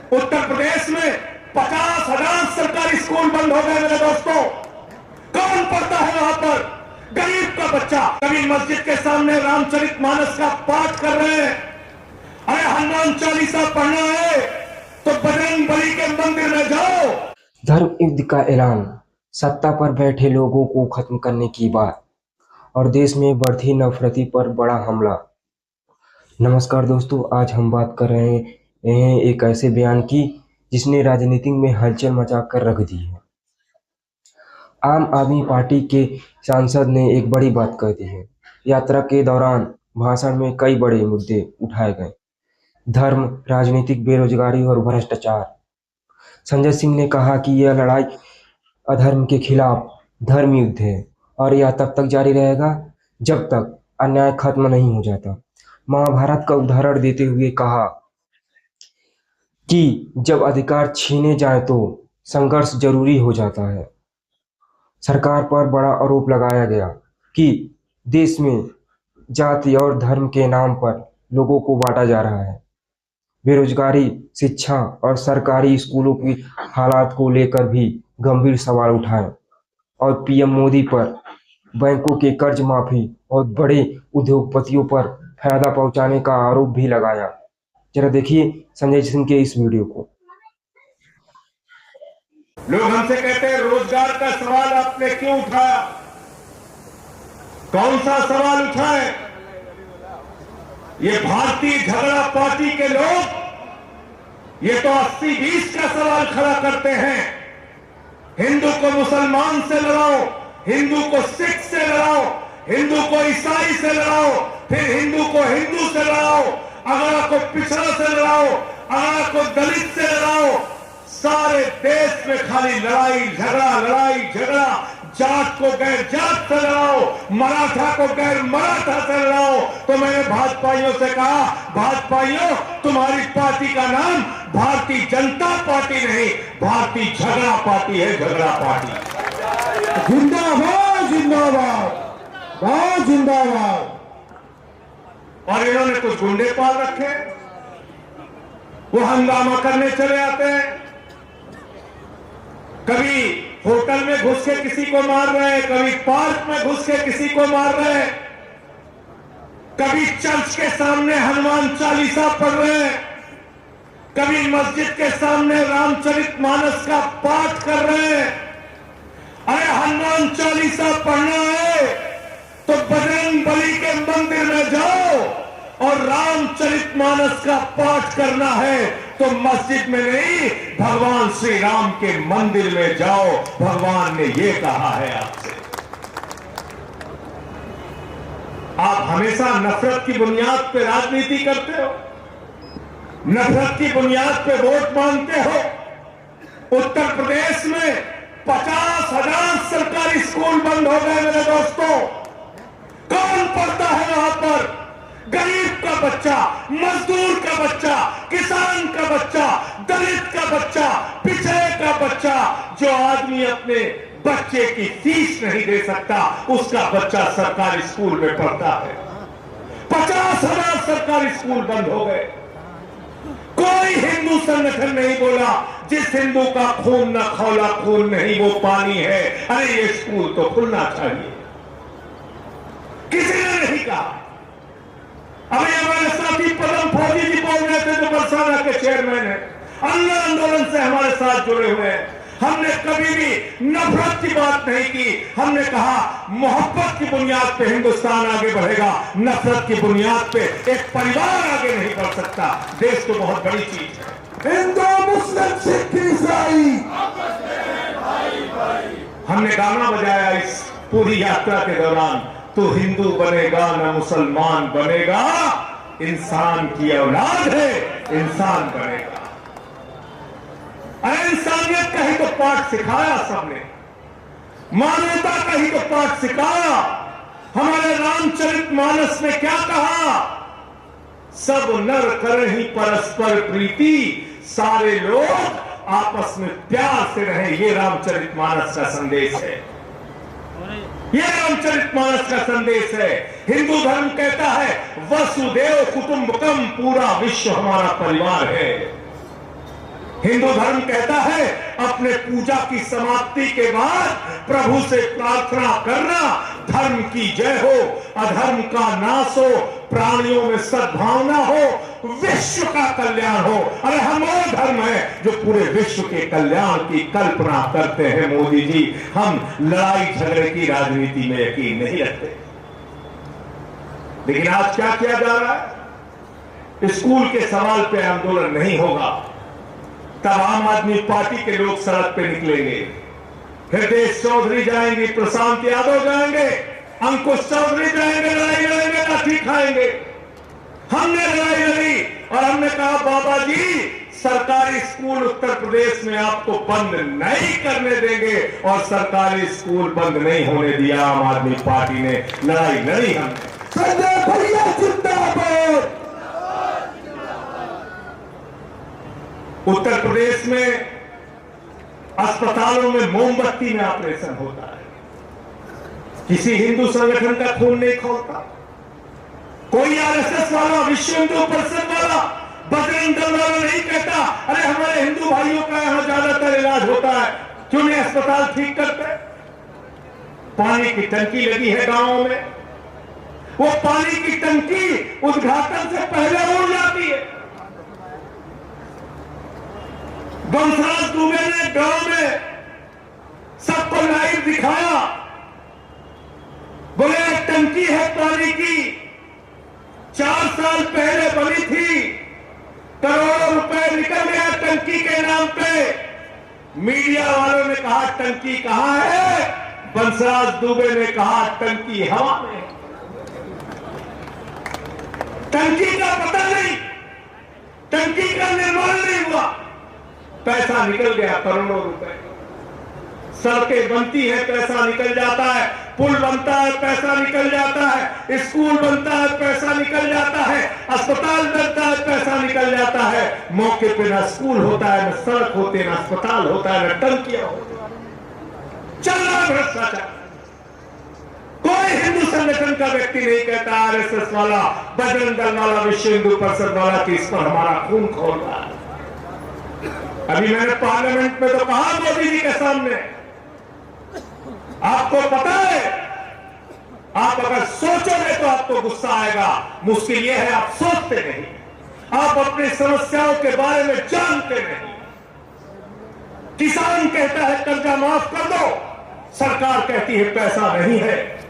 उत्तर प्रदेश में 50,000 सरकारी स्कूल बंद हो गए मेरे दोस्तों। कौन पढ़ता है वहां पर? गरीब का बच्चा। कभी मस्जिद के सामने रामचरितमानस का पाठ कर रहे हैं, अरे हनुमान चालीसा पढ़ना है तो बजरंग बली के मंदिर में जाओ। धर्म युद्ध का ऐलान, सत्ता पर बैठे लोगों को खत्म करने की बात और देश में बढ़ती नफरती पर बड़ा हमला। नमस्कार दोस्तों, आज हम बात कर रहे हैं एक ऐसे बयान की जिसने राजनीति में हलचल मचा कर रख दी है। आम आदमी पार्टी के सांसद ने एक बड़ी बात कह दी है। यात्रा के दौरान भाषण में कई बड़े मुद्दे उठाए गए: धर्म, राजनीतिक, बेरोजगारी और भ्रष्टाचार। संजय सिंह ने कहा कि यह लड़ाई अधर्म के खिलाफ धर्म युद्ध है और यह तब तक जारी रहेगा जब तक अन्याय खत्म नहीं हो जाता। महाभारत का उदाहरण देते हुए कहा कि जब अधिकार छीने जाए तो संघर्ष जरूरी हो जाता है। सरकार पर बड़ा आरोप लगाया गया कि देश में जाति और धर्म के नाम पर लोगों को बांटा जा रहा है। बेरोजगारी, शिक्षा और सरकारी स्कूलों की हालात को लेकर भी गंभीर सवाल उठाए और पीएम मोदी पर बैंकों के कर्ज माफी और बड़े उद्योगपतियों पर फायदा पहुंचाने का आरोप भी लगाया। जरा देखिए संजय सिंह के इस वीडियो को। लोग हमसे कहते हैं रोजगार का सवाल आपने क्यों उठाया? कौन सा सवाल उठाए? ये भारतीय झगड़ा पार्टी के लोग ये तो 80-20 का सवाल खड़ा करते हैं। हिंदू को मुसलमान से लड़ाओ, हिंदू को सिख से लड़ाओ, हिंदू को ईसाई से लड़ाओ, फिर हिंदू को हिंदू से लड़ाओ, अगला को पिछड़ा से लड़ाओ, अगला को दलित से लड़ाओ। सारे देश में खाली लड़ाई झगड़ा। जाट को गैर जाट से लड़ाओ, मराठा को गैर मराठा से लड़ाओ। तो मैंने भाजपाइयों से कहा, भाजपाइयों तुम्हारी पार्टी का नाम भारतीय जनता पार्टी नहीं, भारतीय झगड़ा पार्टी है, झगड़ा पार्टी। जिंदाबाद जिंदाबाद जिंदाबाद। और इन्होंने कुछ गुंडे पाल रखे, वो हंगामा करने चले आते हैं। कभी होटल में घुस के किसी को मार रहे हैं, कभी पार्क में घुस के किसी को मार रहे हैं, कभी चर्च के सामने हनुमान चालीसा पढ़ रहे हैं, कभी मस्जिद के सामने रामचरितमानस का पाठ कर रहे हैं। अरे हनुमान चालीसा पढ़ना है तो बजरंग बली के मंदिर में जाओ और रामचरितमानस का पाठ करना है तो मस्जिद में नहीं, भगवान श्री राम के मंदिर में जाओ। भगवान ने ये कहा है आपसे। आप हमेशा नफरत की बुनियाद पे राजनीति करते हो, नफरत की बुनियाद पे वोट मांगते हो। उत्तर प्रदेश में 50,000 सरकारी स्कूल बंद हो गए मेरे दोस्तों। कौन पढ़ता है वहां पर? गरीब का बच्चा, मजदूर का बच्चा, किसान का बच्चा, दलित का बच्चा, पिछड़े का बच्चा। जो आदमी अपने बच्चे की फीस नहीं दे सकता, उसका बच्चा सरकारी स्कूल में पढ़ता है। 50,000 सरकारी स्कूल बंद हो गए। कोई हिंदू संगठन नहीं बोला जिस हिंदू का खून न खौला खून नहीं वो पानी है, अरे ये स्कूल तो खुलना चाहिए। किसी ने नहीं कहा। अभी हमारे साथी पदम फौजी जी बोल रहे थे जो बरसाना के चेयरमैन है, अन्य आंदोलन से हमारे साथ जुड़े हुए हैं। हमने कभी भी नफरत की बात नहीं की। हमने कहा मोहब्बत की बुनियाद पे हिंदुस्तान आगे बढ़ेगा, नफरत की बुनियाद पे एक परिवार आगे नहीं बढ़ सकता। देश तो बहुत बड़ी चीज है। हिंदू मुस्लिम सिख ईसाई हमने गाना बजाया इस पूरी यात्रा के दौरान। तू हिंदू बनेगा न मुसलमान बनेगा, इंसान की औलाद है, इंसान बनेगा। अरे इंसानियत का ही तो पाठ सिखाया सबने, मानवता का ही तो पाठ सिखाया। हमारे रामचरितमानस ने क्या कहा? सब नर करहि परस्पर प्रीति, सारे लोग आपस में प्यार से रहे। ये रामचरितमानस का संदेश है, ये रामचरितमानस का संदेश है। हिंदू धर्म कहता है वसुदेव कुटुंबकम, पूरा विश्व हमारा परिवार है। हिंदू धर्म कहता है अपने पूजा की समाप्ति के बाद प्रभु से प्रार्थना करना, धर्म की जय हो, अधर्म का नाश हो, प्राणियों में सद्भावना हो, विश्व का कल्याण हो। अरे हम वो धर्म है जो पूरे विश्व के कल्याण की कल्पना करते हैं मोदी जी। हम लड़ाई झगड़े की राजनीति में यकीन नहीं रखते। लेकिन आज क्या किया जा रहा है? स्कूल के सवाल पे आंदोलन नहीं होगा, तब आम आदमी पार्टी के लोग सड़क पे निकलेंगे। हृदय चौधरी जाएंगे, प्रशांत यादव जाएंगे, अंकुश चौधरी जाएंगे, लड़ाई लड़ेंगे, लाठी खाएंगे। हमने लड़ाई लड़ी और हमने कहा बाबा जी सरकारी स्कूल उत्तर प्रदेश में आपको बंद नहीं करने देंगे, और सरकारी स्कूल बंद नहीं होने दिया। आम आदमी पार्टी ने लड़ाई लड़ी। हमने संजय भैया जिंदाबाद। उत्तर प्रदेश में अस्पतालों में मोमबत्ती में ऑपरेशन होता है, किसी हिंदू संगठन का खून नहीं खोलता। कोई आरएसएस वाला, विश्व हिंदू परिषद वाला, बजरंग दल वाला नहीं कहता अरे हमारे हिंदू भाइयों का यहां ज्यादातर इलाज होता है, क्यों नहीं अस्पताल ठीक करते? पानी की टंकी लगी है गांवों में, वो पानी की टंकी उद्घाटन से पहले उड़ जाती है। बंसराज दुबे ने गांव में सबको लाइव दिखाया, बोले एक टंकी है पानी की, 4 साल पहले बनी थी, करोड़ों रुपए निकल गया टंकी के नाम पे। मीडिया वालों ने कहा टंकी कहां है? बंसराज दुबे ने कहा टंकी हवा में। टंकी का पता नहीं, टंकी का निर्माण नहीं हुआ, पैसा निकल गया करोड़ों रुपए। सड़कें बनती है, पैसा निकल जाता है, पुल बनता है, पैसा निकल जाता है, स्कूल बनता है, पैसा निकल जाता है, अस्पताल बनता है, पैसा निकल जाता है। मौके पे ना स्कूल होता है, ना सड़क होते, ना अस्पताल होता है, ना टंकियां होती है। चल रहा भ्रष्टाचार। कोई हिंदू संगठन का व्यक्ति नहीं कहता, आरएसएस वाला, बजरंग दल वाला, विश्व हिंदू परिषद वाला कि इस पर हमारा खून खोल रहा है। अभी मैंने पार्लियामेंट में तो कहा मोदी जी के सामने, आपको पता है आप अगर सोचोगे तो आपको गुस्सा आएगा, मुश्किल यह है आप सोचते नहीं, आप अपनी समस्याओं के बारे में जानते नहीं। किसान कहता है कर्जा माफ कर दो, सरकार कहती है पैसा नहीं है।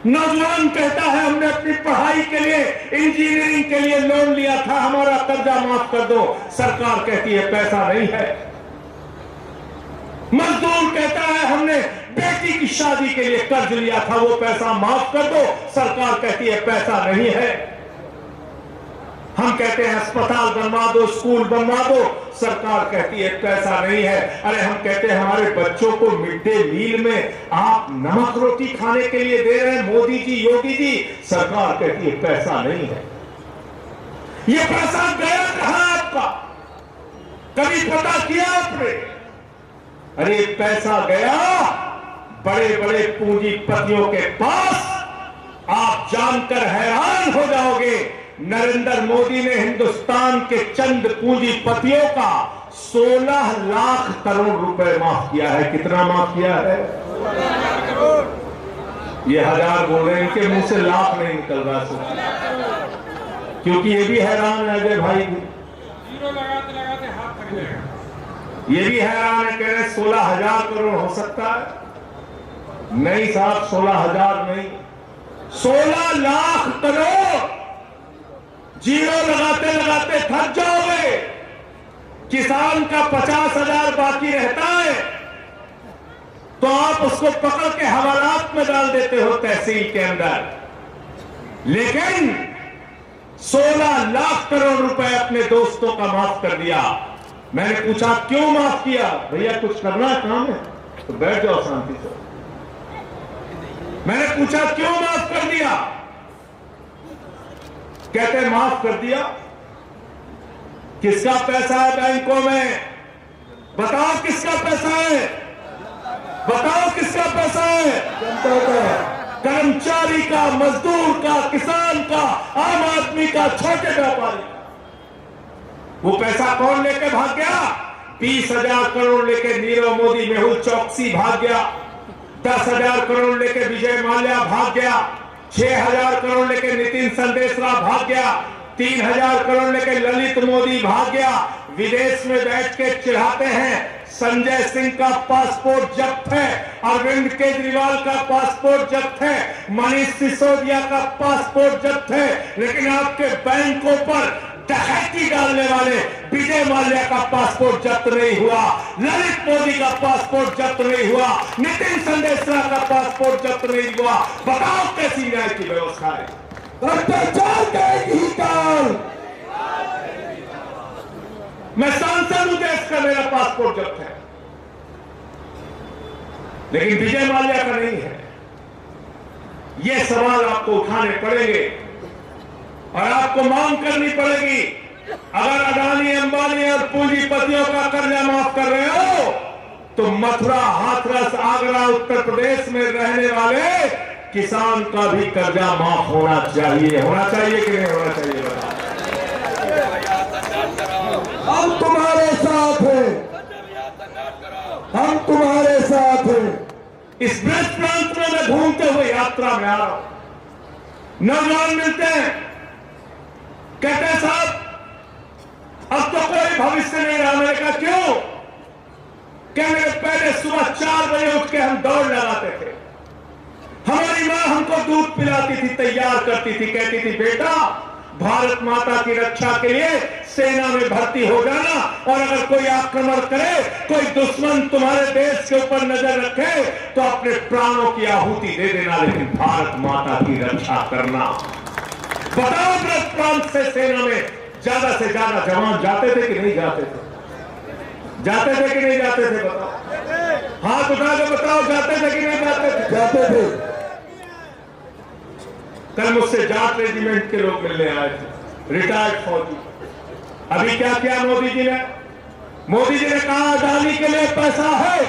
नौजवान कहता है हमने अपनी पढ़ाई के लिए, इंजीनियरिंग के लिए लोन लिया था, हमारा कर्जा माफ कर दो, सरकार कहती है पैसा नहीं है। मजदूर कहता है हमने बेटी की शादी के लिए कर्ज लिया था, वो पैसा माफ कर दो, सरकार कहती है पैसा नहीं है। हम कहते हैं अस्पताल बनवा दो, स्कूल बनवा दो, सरकार कहती है पैसा नहीं है। अरे हम कहते हैं हमारे बच्चों को मिड डे मील में आप नमक रोटी खाने के लिए दे रहे हैं मोदी जी, योगी जी, सरकार कहती है पैसा नहीं है। ये पैसा गया कहां आपका? कभी पता किया आपने? अरे पैसा गया बड़े बड़े पूंजीपतियों के पास। आप जानकर हैरान हो जाओगे, नरेंद्र मोदी ने हिंदुस्तान के चंद पूंजीपतियों का 16 लाख करोड़ रुपए माफ किया है। कितना माफ किया है? ये 1000 बोल रहे हैं, इनके मुंह से लाख नहीं निकल रहा है, क्योंकि ये भी हैरान है अजय भाई, जीरो लगाते लगाते हाथ थक जाएगा। ये भी हैरान है, कह रहे 16,000 करोड़ हो सकता है। नहीं साहब, 16,000 नहीं, 16 लाख करोड़। जीरो लगाते लगाते थक जाओगे। किसान का 50,000 बाकी रहता है तो आप उसको पकड़ के हवालात में डाल देते हो तहसील के अंदर, लेकिन 16 लाख करोड़ रुपए अपने दोस्तों का माफ कर दिया। मैंने पूछा क्यों माफ किया? भैया कुछ करना है काम है तो बैठ जाओ शांति से। मैंने पूछा क्यों माफ कर दिया? कहते माफ कर दिया। किसका पैसा है बैंकों में? बताओ किसका पैसा है? बताओ किसका पैसा है? जनता का, कर्मचारी का, मजदूर का, किसान का, आम आदमी का, छोटे व्यापारी। वो पैसा कौन लेके भाग गया? 20,000 करोड़ लेके नीरव मोदी, मेहुल चौकसी भाग गया। 10,000 करोड़ लेके विजय माल्या भाग गया। 6,000 करोड़ लेके नितिन संदेशरा भाग गया। 3,000 करोड़ लेके ललित मोदी भाग गया। विदेश में बैठ के चिढ़ाते हैं संजय सिंह का पासपोर्ट जब्त है, अरविंद केजरीवाल का पासपोर्ट जब्त है, मनीष सिसोदिया का पासपोर्ट जब्त है, लेकिन आपके बैंकों पर डकैती डालने वाले विजय माल्या का पासपोर्ट जब्त नहीं हुआ, ललित मोदी का पासपोर्ट जब्त नहीं हुआ, नितिन संदेशरा का पासपोर्ट जब्त नहीं हुआ। बताओ कैसी न्याय की व्यवस्था है? भ्रष्टाचार का एक ही काल। मैं सांसद हूं, देश का मेरा पासपोर्ट जब्त है, लेकिन विजय माल्या का नहीं है। ये सवाल आपको उठाने पड़ेंगे और आपको मांग करनी पड़ेगी। अगर अडानी, अंबानी और पूंजीपतियों का कर्जा माफ कर रहे हो तो मथुरा, हाथरस, आगरा, उत्तर प्रदेश में रहने वाले किसान का भी कर्जा माफ होना चाहिए। होना चाहिए कि नहीं होना चाहिए? बताओ। हम तुम्हारे साथ हैं, हम तुम्हारे साथ हैं। इस ब्रज प्रांत में मैं घूमते हुए यात्रा में आ रहा हूं, नौजवान मिलते हैं, कहते हैं साहब अब तो कोई भविष्य नहीं रहा। मैंने कहा क्यों? कहने पहले सुबह 4 बजे उठ के हम दौड़ लगाते थे, हमारी मां हमको दूध पिलाती थी, तैयार करती थी, कहती थी बेटा भारत माता की रक्षा के लिए सेना में भर्ती हो जाना, और अगर कोई आक्रमण करे, कोई दुश्मन तुम्हारे देश के ऊपर नजर रखे तो अपने प्राणों की आहुति दे देना, लेकिन भारत माता की रक्षा करना। बताओ ब्रज प्रांत से सेना में ज्यादा से ज्यादा जवान जाते थे कि नहीं जाते थे? जाते थे कि नहीं जाते थे? बताओ, हाथ उठा के बताओ, जाते थे कि नहीं जाते थे? जाते थे। कल मुझसे जाट रेजिमेंट के लोग मिलने आए थे, रिटायर्ड फौजी। अभी क्या किया मोदी जी ने? मोदी जी ने कहा अडानी के लिए पैसा है,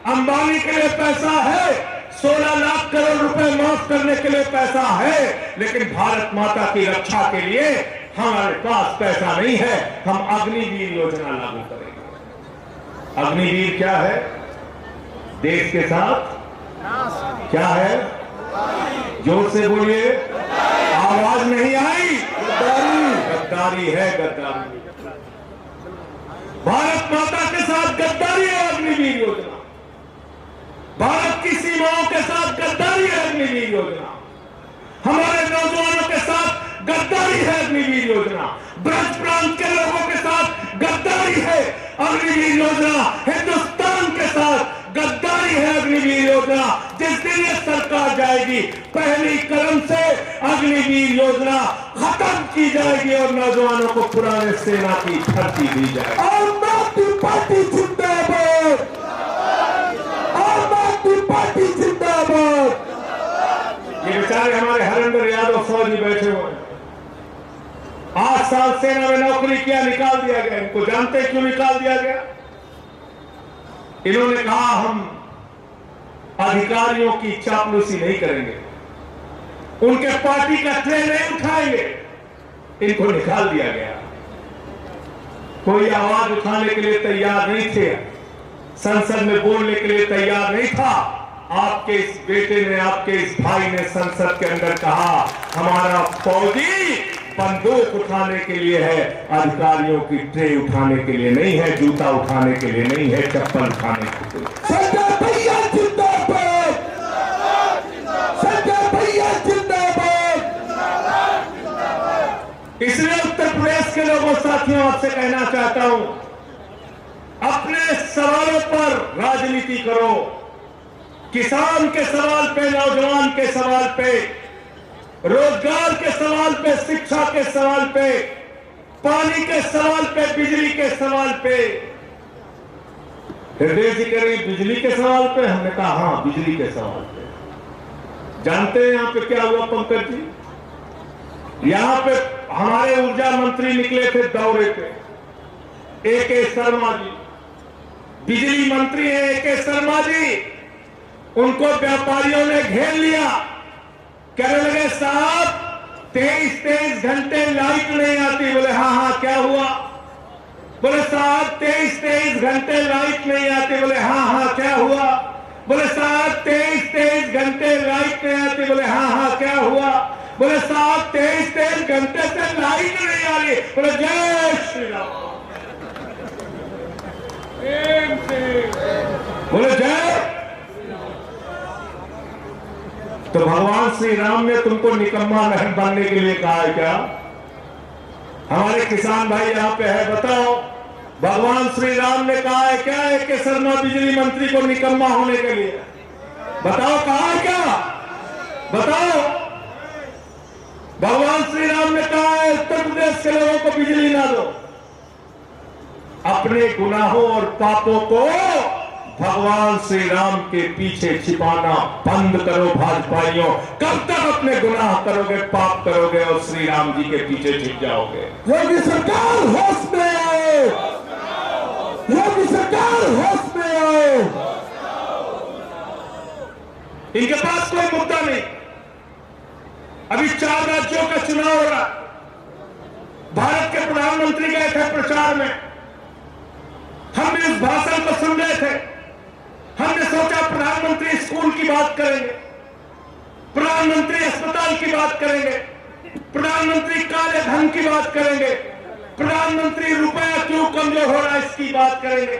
अंबानी के लिए पैसा है, 16 लाख करोड़ रुपए माफ करने के लिए पैसा है, लेकिन भारत माता की रक्षा के लिए हमारे पास पैसा नहीं है। हम अग्निवीर योजना लागू करेंगे। अग्निवीर क्या है? देश के साथ क्या है? जोर से बोलिए, आवाज नहीं आई। गद्दारी, गद्दारी है, गद्दारी। भारत माता के साथ गद्दारी है अग्निवीर योजना। भारत की सीमाओं के साथ गद्दारी है अग्निवीर योजना। हमारे नौजवानों के साथ गद्दारी है अग्निवीर योजना। ब्रज प्रांत के लोगों के साथ गद्दारी है अग्निवीर योजना। हिंदुस्तान के साथ गद्दारी है अग्निवीर योजना। जिस दिन ये सरकार जाएगी, पहली कदम से अग्निवीर योजना खत्म की जाएगी और नौजवानों को पुराने सेना की भर्ती दी जाएगी। आम आदमी पार्टी जिंदाबाद, आम आदमी पार्टी जिंदाबाद। ये बेचारे हमारे हरेंद्र यादव फौजी बैठे हुए हैं, 8 साल सेना में नौकरी किया, निकाल दिया गया। इनको जानते क्यों निकाल दिया गया? इन्होंने कहा हम अधिकारियों की चापलूसी नहीं करेंगे, उनके पार्टी का ट्रे नहीं उठाएंगे। इनको निकाल दिया गया। कोई आवाज उठाने के लिए तैयार नहीं थे, संसद में बोलने के लिए तैयार नहीं था। आपके इस बेटे ने, आपके इस भाई ने संसद के अंदर कहा हमारा फौजी बंदूक उठाने के लिए है, अधिकारियों की ट्रे उठाने के लिए नहीं है, जूता उठाने के लिए नहीं है, चप्पल उठाने के लिए। सरदार भैया जिंदाबाद, सरदार भैया जिंदाबाद। इसलिए उत्तर प्रदेश के लोगों, साथियों, आपसे कहना चाहता हूं, अपने सवालों पर राजनीति करो। किसान के सवाल पे, नौजवान के सवाल पे, रोजगार के सवाल पे, शिक्षा के सवाल पे, पानी के सवाल पे, बिजली के सवाल पे। हृदय जी कह रही बिजली के सवाल पे। हमने कहा हां, बिजली के सवाल पे। जानते हैं यहां पे क्या हुआ पंकज जी? यहां पे हमारे ऊर्जा मंत्री निकले थे दौरे पे, ए.के. शर्मा जी, बिजली मंत्री है ए.के. शर्मा जी। उनको व्यापारियों ने घेर लिया, कहने लगे साहब 23 घंटे लाइट नहीं आती। बोले हाँ हाँ क्या हुआ? बोले साहब 23 23 घंटे लाइट नहीं आती। बोले हाँ हाँ क्या हुआ? बोले साहब 23 घंटे लाइट नहीं आती। बोले हाँ हाँ क्या हुआ? बोले साहब 23 घंटे से लाइट नहीं आ रही। बोले जय श्री राम। बोले जय। तो भगवान श्री राम ने तुमको निकम्मा नहीं बनने के लिए कहा है क्या? हमारे किसान भाई यहाँ पे है, बताओ भगवान श्री राम ने कहा है क्या है कि शर्मा बिजली मंत्री को निकम्मा होने के लिए? बताओ कहा है क्या? बताओ। भगवान श्री राम ने कहा है उत्तर प्रदेश के लोगों को बिजली ना दो। अपने गुनाहों और पापों को भगवान श्री राम के पीछे छिपाना बंद करो भाजपाइयों। कब तक अपने गुनाह करोगे, पाप करोगे और श्री राम जी के पीछे छिप जाओगे? योगी सरकार होश में आओ, योगी सरकार होश में आओ। इनके पास कोई मुद्दा नहीं। अभी 4 राज्यों का चुनाव हो रहा। भारत के प्रधानमंत्री गए थे प्रचार में। हम इस भाषण को सुन रहे थे। हमने सोचा प्रधानमंत्री स्कूल की बात करेंगे, प्रधानमंत्री अस्पताल की बात करेंगे, प्रधानमंत्री काले धन की बात करेंगे, प्रधानमंत्री रुपया क्यों कमजोर हो रहा है इसकी बात करेंगे।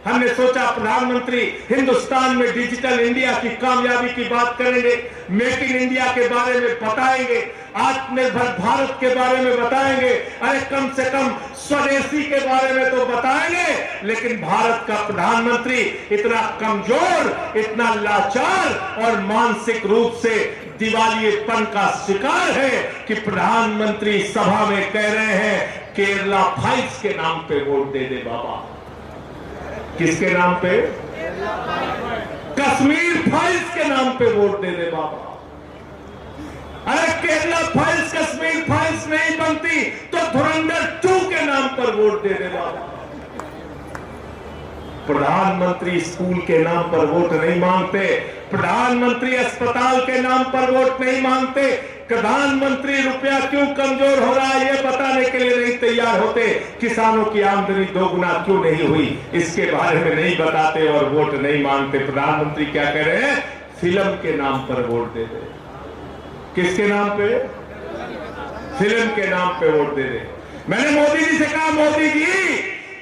हमने सोचा प्रधानमंत्री हिंदुस्तान में डिजिटल इंडिया की कामयाबी की बात करेंगे, मेक इन इंडिया के बारे में बताएंगे, आत्मनिर्भर भारत के बारे में बताएंगे, अरे कम से कम स्वदेशी के बारे में तो बताएंगे। लेकिन भारत का प्रधानमंत्री इतना कमजोर, इतना लाचार और मानसिक रूप से दिवालियेपन का शिकार है कि प्रधानमंत्री सभा में कह रहे हैं केरला फाइल्स के नाम पे वोट दे दे बाबा। किसके नाम पे? कश्मीर फाइल्स के नाम पे वोट दे दे बाबा। अरे केरला फाइल्स कश्मीर फाइल्स नहीं बनती तो धुरंधर 2 के नाम पर वोट दे दे बाबा। प्रधानमंत्री स्कूल के नाम पर वोट नहीं मांगते, प्रधानमंत्री अस्पताल के नाम पर वोट नहीं मांगते, प्रधानमंत्री रुपया क्यों कमजोर हो रहा है ये बताने के लिए नहीं तैयार होते, किसानों की आमदनी 2 गुना क्यों नहीं हुई इसके बारे में नहीं बताते और वोट नहीं मांगते। प्रधानमंत्री क्या कह रहे हैं? फिल्म के नाम पर वोट दे दे। किसके नाम पे? फिल्म के नाम पे वोट दे दे। मैंने मोदी जी से कहा, मोदी जी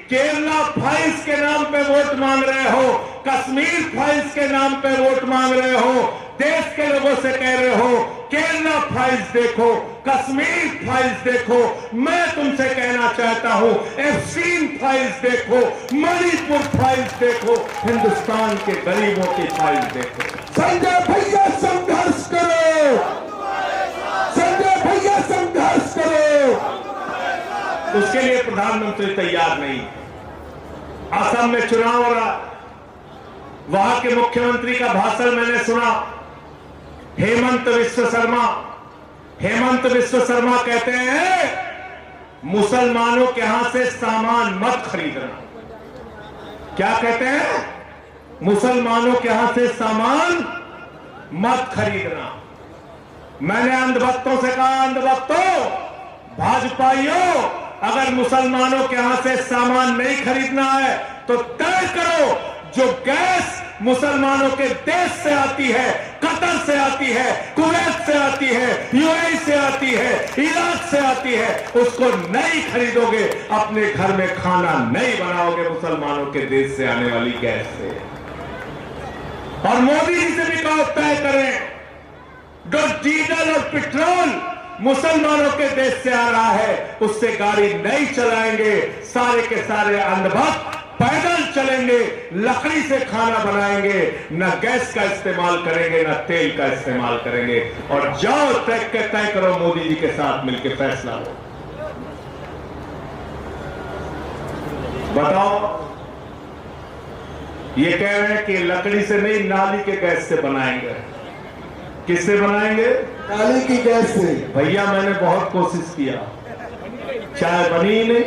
केरला फाइल्स के नाम पे वोट मांग रहे हो, कश्मीर फाइल्स के नाम पे वोट मांग रहे हो, देश के लोगों से कह रहे हो केरला फाइल्स देखो, कश्मीर फाइल्स देखो। मैं तुमसे कहना चाहता हूं एफसीन फाइल्स देखो, मणिपुर फाइल्स देखो, हिंदुस्तान के गरीबों की फाइल्स देखो। संजय भैया संघर्ष करो, संजय भैया संघर्ष करो। उसके लिए प्रधानमंत्री तैयार नहीं। असम में चुनाव हो रहा, वहां के मुख्यमंत्री का भाषण मैंने सुना। हेमंत विश्व शर्मा कहते हैं मुसलमानों के यहां से सामान मत खरीदना। क्या कहते हैं? मुसलमानों के यहां से सामान मत खरीदना। मैंने अंधभक्तों से कहा, अंधभक्तों, भाजपाइयों, अगर मुसलमानों के यहां से सामान नहीं खरीदना है तो तय करो जो गैस मुसलमानों के देश से आती है, कतर से आती है, कुवैत से आती है, यूएई से आती है, इराक से आती है, उसको नहीं खरीदोगे, अपने घर में खाना नहीं बनाओगे मुसलमानों के देश से आने वाली गैस से। और मोदी जी से भी कहा तय करें जो डीजल और पेट्रोल मुसलमानों के देश से आ रहा है उससे गाड़ी नहीं चलाएंगे। सारे के सारे अंधभक्त पैदल चलेंगे, लकड़ी से खाना बनाएंगे, न गैस का इस्तेमाल करेंगे, न तेल का इस्तेमाल करेंगे। और जाओ तय करो, मोदी जी के साथ मिलकर फैसला लो। बताओ, ये कह रहे हैं कि लकड़ी से नहीं, नाली के गैस से बनाएंगे। किससे बनाएंगे? नाली की गैस से। भैया मैंने बहुत कोशिश किया, चाय बनी ही नहीं।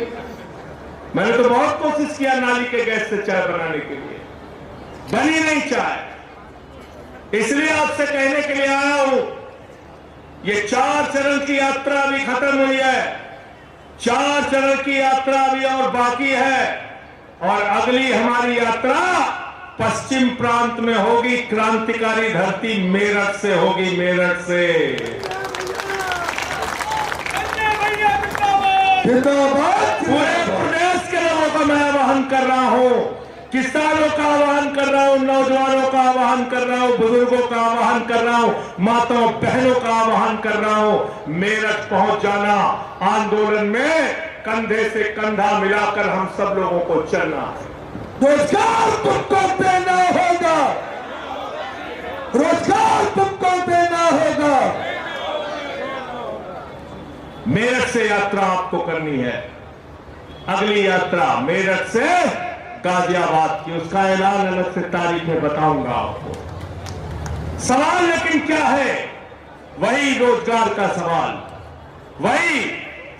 मैंने तो बहुत कोशिश किया नाली के गैस से चाय बनाने के लिए, बनी नहीं चाय। इसलिए आपसे कहने के लिए आया हूं, ये 4 चरण की यात्रा अभी खत्म हुई है, 4 चरण की यात्रा अभी और बाकी है। और अगली हमारी यात्रा पश्चिम प्रांत में होगी, क्रांतिकारी धरती मेरठ से होगी, मेरठ से। पूरे प्रदेश के लोगों का मैं आह्वान कर रहा हूं, किसानों का आह्वान कर रहा हूं, नौजवानों का आह्वान कर रहा हूं, बुजुर्गों का आह्वान कर रहा हूं, माताओं बहनों का आह्वान कर रहा हूं, मेरठ पहुंच जाना। आंदोलन में कंधे से कंधा मिलाकर हम सब लोगों को चलना है। रोजगार तुमको देना होगा, रोजगार तुमको देना होगा। मेरठ से यात्रा आपको करनी है। अगली यात्रा मेरठ से गाजियाबाद की, उसका ऐलान अलग से तारीखें बताऊंगा आपको। सवाल लेकिन क्या है? वही रोजगार का सवाल, वही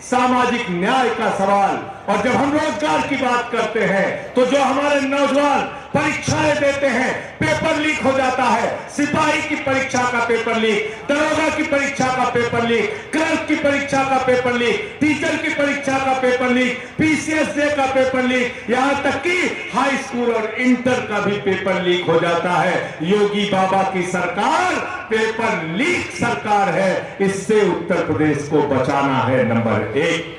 सामाजिक न्याय का सवाल। और जब हम रोजगार की बात करते हैं तो जो हमारे नौजवान परीक्षाएं देते हैं, पेपर लीक हो जाता है, सिपाही की परीक्षा का पेपर लीक, दरोगा की परीक्षा का पेपर लीक, क्लर्क की परीक्षा का पेपर लीक, टीचर की परीक्षा का पेपर लीक, पीसीएसजे का पेपर लीक, यहां तक कि हाई स्कूल और इंटर का भी पेपर लीक हो जाता है। योगी बाबा की सरकार पेपर लीक सरकार है, इससे उत्तर प्रदेश को बचाना है। नंबर 1,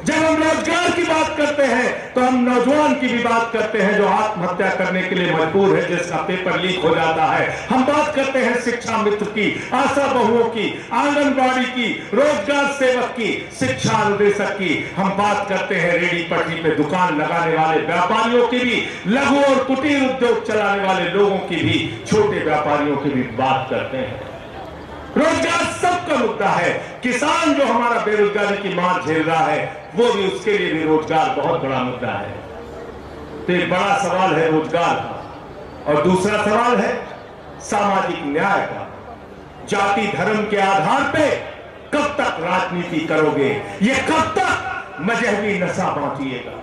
जब हम रोजगार की बात करते हैं तो हम नौजवान की भी बात करते हैं जो आत्महत्या करने के लिए मजबूर है, जिसका पेपर लीक हो जाता है। हम बात करते हैं शिक्षा मित्र की, आशा बहुओं की, आंगनबाड़ी की, रोजगार सेवक की, शिक्षा अनुदेशक की। हम बात करते हैं रेडी पटरी पे दुकान लगाने वाले व्यापारियों की भी, लघु और कुटीर उद्योग चलाने वाले लोगों की भी, छोटे व्यापारियों की भी बात करते हैं। रोजगार सबका मुद्दा है। किसान जो हमारा बेरोजगारी की मार झेल रहा है, वो भी, उसके लिए भी रोजगार बहुत बड़ा मुद्दा है। तो एक बड़ा सवाल है रोजगार का, और दूसरा सवाल है सामाजिक न्याय का। जाति धर्म के आधार पे कब तक राजनीति करोगे? ये कब तक मजहबी नशा बांटिएगा?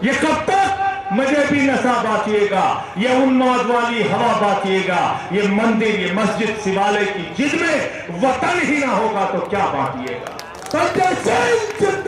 ये कब तक मजहबी नशा बांटिएगा? ये उन्माद वाली हवा बांटिएगा? ये मंदिर, ये मस्जिद, शिवालय की जिद में वतन ही ना होगा तो क्या बांटिएगा? संजय सिंह